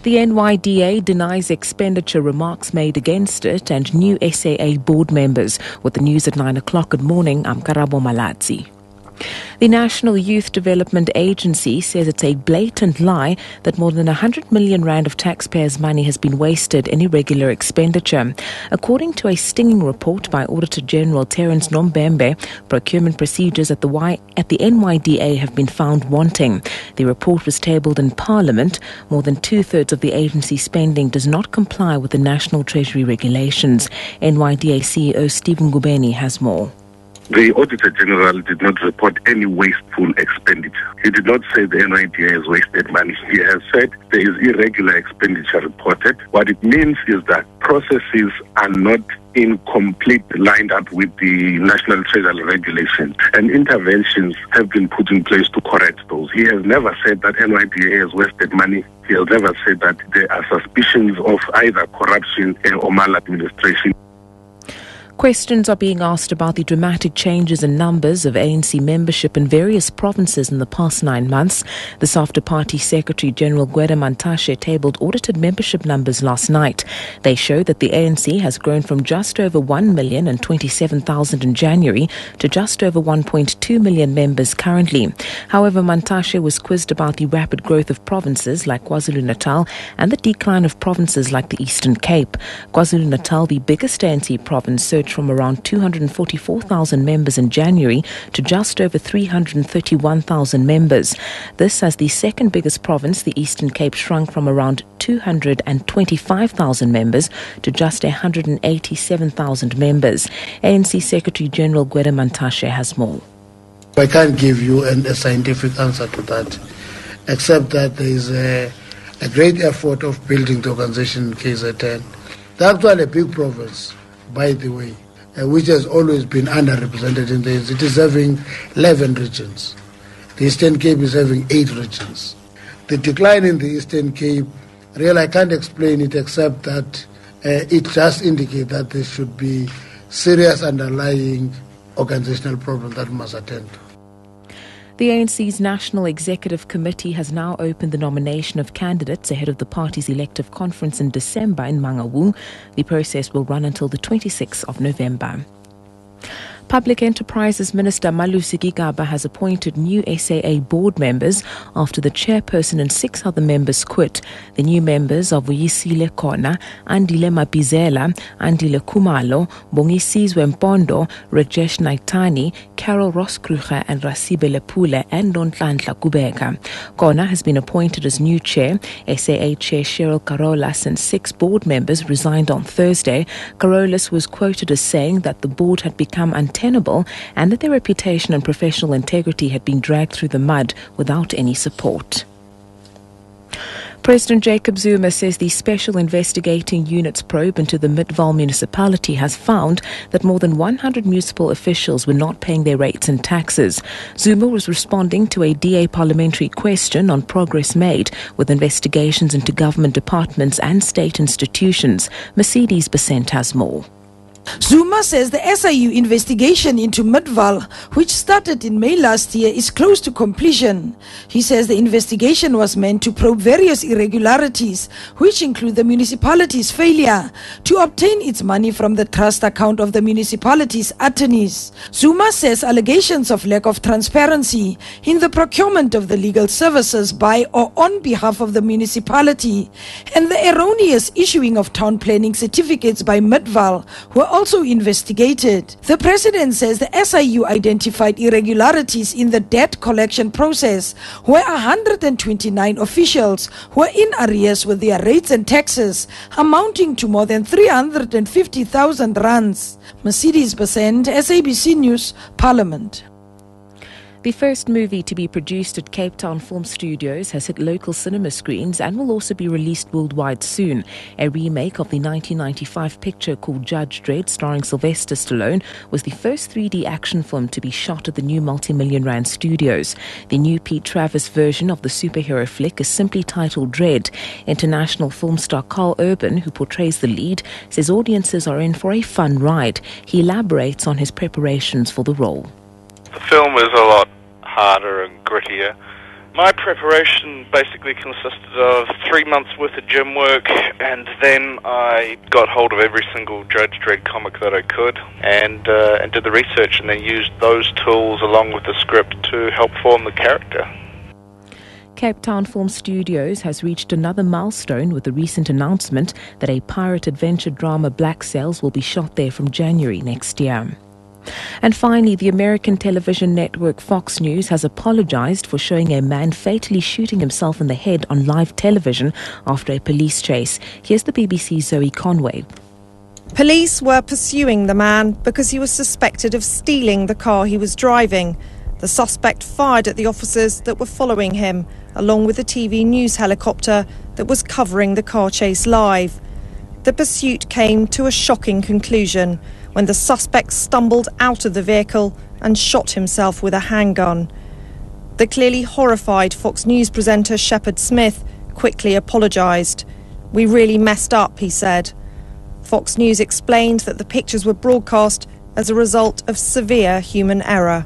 The NYDA denies expenditure remarks made against it and new SAA board members. With the news at 9 o'clock. Good morning, I'm Karabo Malatsi. The National Youth Development Agency says it's a blatant lie that more than 100 million rand of taxpayers' money has been wasted in irregular expenditure. According to a stinging report by Auditor General Terence Nombembe, procurement procedures at the NYDA have been found wanting. The report was tabled in Parliament. More than two-thirds of the agency's spending does not comply with the National Treasury regulations. NYDA CEO Stephen Ngubeni has more. The Auditor General did not report any wasteful expenditure. He did not say the NIDA has wasted money. He has said there is irregular expenditure reported. What it means is that processes are not lined up with the National Treasury regulations, and interventions have been put in place to correct those. He has never said that NYDA has wasted money. He has never said that there are suspicions of either corruption or maladministration. Questions are being asked about the dramatic changes in numbers of ANC membership in various provinces in the past 9 months. This after Party Secretary General Gwede Mantashe tabled audited membership numbers last night. They show that the ANC has grown from just over 1,027,000 in January to just over 1.2 million members currently. However, Mantashe was quizzed about the rapid growth of provinces like KwaZulu-Natal and the decline of provinces like the Eastern Cape. KwaZulu-Natal, the biggest ANC province, surged from around 244,000 members in January to just over 331,000 members. This, as the second biggest province, the Eastern Cape, shrunk from around 225,000 members to just 187,000 members. ANC Secretary General Gwede Mantashe has more. I can't give you a scientific answer to that, except that there is a great effort of building the organization in KZN. They're actually a big province, by the way, which has always been underrepresented in this. It is having 11 regions. The Eastern Cape is having 8 regions. The decline in the Eastern Cape, really I can't explain it except that it just indicates that there should be serious underlying organizational problem that we must attend to. The ANC's National Executive Committee has now opened the nomination of candidates ahead of the party's elective conference in December in Mangaung. The process will run until the 26th of November. Public Enterprises Minister Malusi Gigaba has appointed new SAA board members after the chairperson and 6 other members quit. The new members are Vuyisile Kona, Andile Mapizela, Andile Kumalo, Bongisizwe Mpondo, Rajesh Naitani, Carol Roskruger and Rasibe Lepule and Nonhlanhla Kubeka. Kona has been appointed as new chair. SAA chair Cheryl Carolas and 6 board members resigned on Thursday. Carolas was quoted as saying that the board had become untenable and that their reputation and professional integrity had been dragged through the mud without any support. President Jacob Zuma says the Special Investigating Unit's probe into the Midvaal municipality has found that more than 100 municipal officials were not paying their rates and taxes. Zuma was responding to a DA parliamentary question on progress made with investigations into government departments and state institutions. Mercedes Besent has more. Zuma says the SIU investigation into Midvaal, which started in May last year, is close to completion. He says the investigation was meant to probe various irregularities, which include the municipality's failure to obtain its money from the trust account of the municipality's attorneys. Zuma says allegations of lack of transparency in the procurement of the legal services by or on behalf of the municipality and the erroneous issuing of town planning certificates by Midvaal were also investigated. The president says the SIU identified irregularities in the debt collection process, where 129 officials were in arrears with their rates and taxes, amounting to more than 350,000 rands. Mercedes Besent, SABC News, Parliament. The first movie to be produced at Cape Town Film Studios has hit local cinema screens and will also be released worldwide soon. A remake of the 1995 picture called Judge Dredd, starring Sylvester Stallone, was the first 3D action film to be shot at the new multi-million rand studios. The new Pete Travis version of the superhero flick is simply titled Dredd. International film star Carl Urban, who portrays the lead, says audiences are in for a fun ride. He elaborates on his preparations for the role. The film is a lot harder and grittier, My preparation basically consisted of 3 months worth of gym work, and then I got hold of every single Judge Dredd comic that I could and did the research, and then used those tools along with the script to help form the character. Cape Town Film Studios has reached another milestone with the recent announcement that a pirate adventure drama Black Sails will be shot there from January next year. And finally, the American television network Fox News has apologized for showing a man fatally shooting himself in the head on live television after a police chase. Here's the BBC's Zoe Conway. Police were pursuing the man because he was suspected of stealing the car he was driving. The suspect fired at the officers that were following him, along with a TV news helicopter that was covering the car chase live. The pursuit came to a shocking conclusion when the suspect stumbled out of the vehicle and shot himself with a handgun. The clearly horrified Fox News presenter Shepard Smith quickly apologised. "We really messed up," he said. Fox News explained that the pictures were broadcast as a result of severe human error.